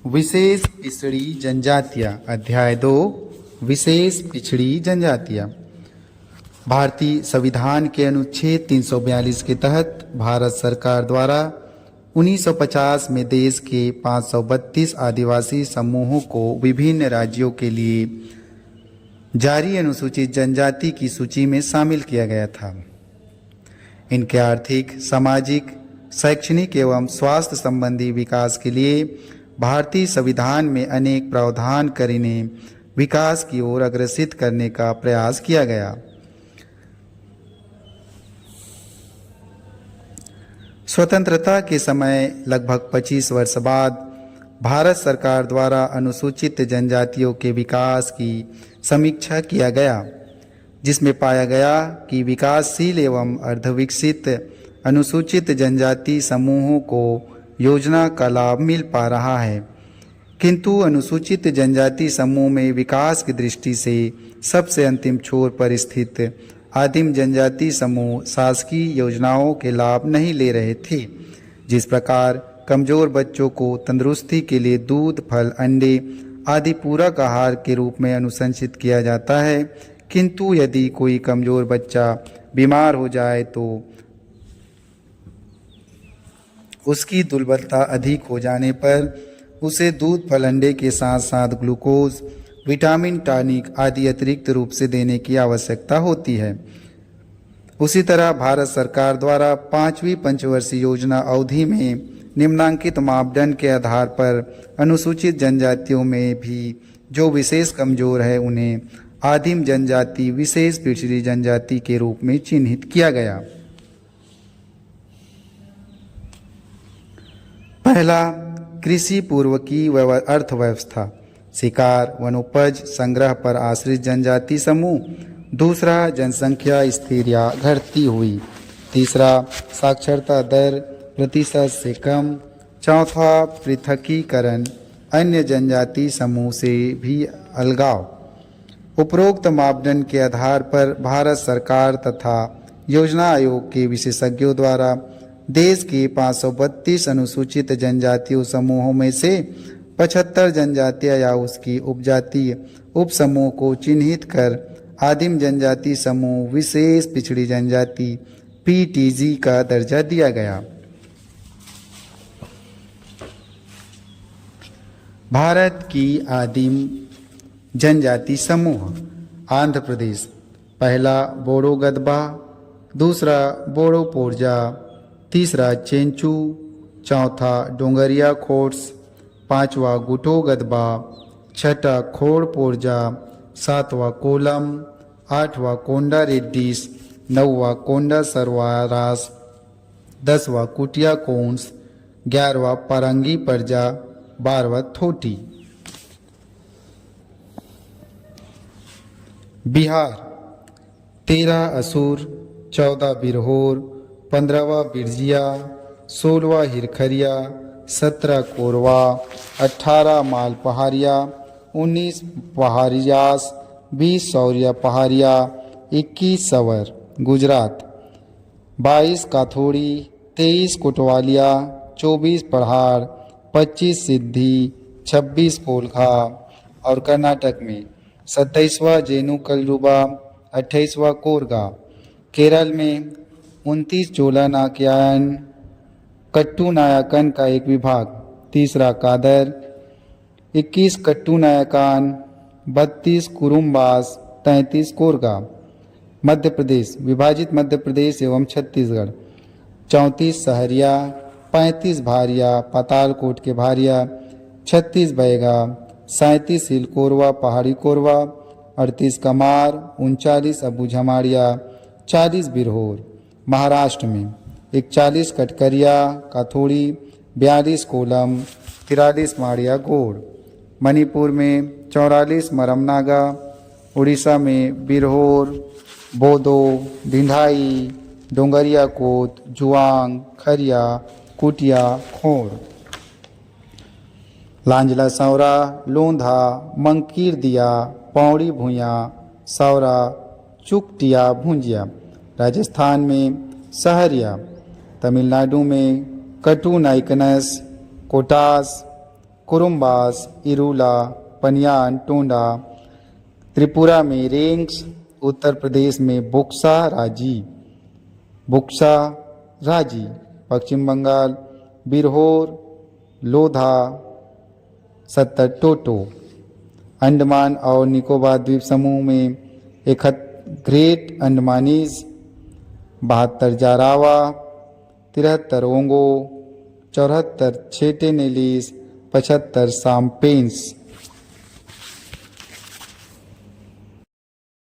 विशेष पिछड़ी जनजातियां। अध्याय 2 विशेष पिछड़ी जनजातियां। भारतीय संविधान के अनुच्छेद 342 के तहत भारत सरकार द्वारा 1950 में देश के 532 आदिवासी समूहों को विभिन्न राज्यों के लिए जारी अनुसूचित जनजाति की सूची में शामिल किया गया था। इनके आर्थिक, सामाजिक, शैक्षणिक एवं स्वास्थ्य संबंधी विकास के लिए भारतीय संविधान में अनेक प्रावधान कर इन्हें विकास की ओर अग्रसित करने का प्रयास किया गया। स्वतंत्रता के समय लगभग 25 वर्ष बाद भारत सरकार द्वारा अनुसूचित जनजातियों के विकास की समीक्षा किया गया, जिसमें पाया गया कि विकासशील एवं अर्धविकसित अनुसूचित जनजाति समूहों को योजना का लाभ मिल पा रहा है, किंतु अनुसूचित जनजाति समूह में विकास की दृष्टि से सबसे अंतिम छोर पर स्थित आदिम जनजाति समूह शासकीय योजनाओं के लाभ नहीं ले रहे थे। जिस प्रकार कमजोर बच्चों को तंदुरुस्ती के लिए दूध, फल, अंडे आदि पूरक आहार के रूप में अनुशंसित किया जाता है, किंतु यदि कोई कमजोर बच्चा बीमार हो जाए तो उसकी दुर्बलता अधिक हो जाने पर उसे दूध, फल, अंडे के साथ साथ ग्लूकोज, विटामिन, टॉनिक आदि अतिरिक्त रूप से देने की आवश्यकता होती है। उसी तरह भारत सरकार द्वारा 5वीं पंचवर्षीय योजना अवधि में निम्नांकित मापदंड के आधार पर अनुसूचित जनजातियों में भी जो विशेष कमजोर है उन्हें आदिम जनजाति, विशेष पिछड़ी जनजाति के रूप में चिन्हित किया गया। पहला, कृषि पूर्व की अर्थव्यवस्था, शिकार, वनोपज संग्रह पर आश्रित जनजाति समूह। दूसरा, जनसंख्या स्थिर या घटती हुई। तीसरा, साक्षरता दर प्रतिशत से कम। चौथा, पृथकीकरण, अन्य जनजाति समूह से भी अलगाव। उपरोक्त मापदंड के आधार पर भारत सरकार तथा योजना आयोग के विशेषज्ञों द्वारा देश के 532 अनुसूचित जनजातीय समूहों में से 75 जनजातियां या उसकी उपजातीय उपसमूह को चिन्हित कर आदिम जनजाति समूह, विशेष पिछड़ी जनजाति PTG का दर्जा दिया गया। भारत की आदिम जनजाति समूह। आंध्र प्रदेश। पहला, बोडो गदबा। दूसरा, बोडो पोरजा। तीसरा, चेंचू। चौथा, डोंगरिया खोट्स। पांचवा, गुटो गदबा। छठा, खोड़ पोरजा। सातवां, कोलम। आठवां, कोंडा रेड्डीस। नौवां, कोंडा सरवारास। 10वां, कुटिया कोन्स। 11वां, पारंगी परजा। 12वां, थोटी। बिहार। 13 असुर। 14 बिरहोर। 15वां बिरजिया। 16वां हिरखरिया। 17 कोरवा। 18 माल पहाड़िया। 19 पहाड़ियास। 20 सौरिया पहाड़िया। 21 सवर गुजरात। 22 काथोड़ी। 23 कोटवालिया। 24 पहाड़। 25 सिद्धि। 26 कोलखा। और कर्नाटक में 27वां जेनु कलरुबा। 28वां कोरगा। केरल में 29 चोला नाकयान कट्टू नायकन का एक विभाग। 3 कादर। 21 कट्टू नायकान। 32 कुरुम्बास। 33 कोरगा। मध्य प्रदेश। विभाजित मध्य प्रदेश एवं छत्तीसगढ़। 34 सहरिया। 35 भारिया पातालकोट के भारिया। 36 बैगा। 37 हिल कोरवा पहाड़ी कोरवा। 38 कमार। 39 अबू झमाड़िया। 40 बिरहोर। महाराष्ट्र में 41 कटकरिया काथोड़ी। 42 कोलम। 43 माड़िया गोड़। मणिपुर में 44 मरमनागा। उड़ीसा में बिरहोर, बोदो, ढिंढाई, डोंगरिया कोत, जुआंग, खरिया, कुटिया, खोड़। लांजला सौरा, लोंधा, मंकीर दिया, पौड़ी भूया, सौरा, चुकटिया भुंजिया। राजस्थान में सहरिया। तमिलनाडु में कटू नाइकनस, कोटास, कुरुम्बास, इरूला, पनियान, टोंडा, त्रिपुरा में रेंग्स, उत्तर प्रदेश में बुक्सा राजी, पश्चिम बंगाल बिरहोर, लोधा, 70 टोटो, अंडमान और निकोबार द्वीप समूह में 71 ग्रेट अंडमानीज, 72 जारावा, 73 ओंगो, 74 छेटेनेलीज, 75 साम्पेंस।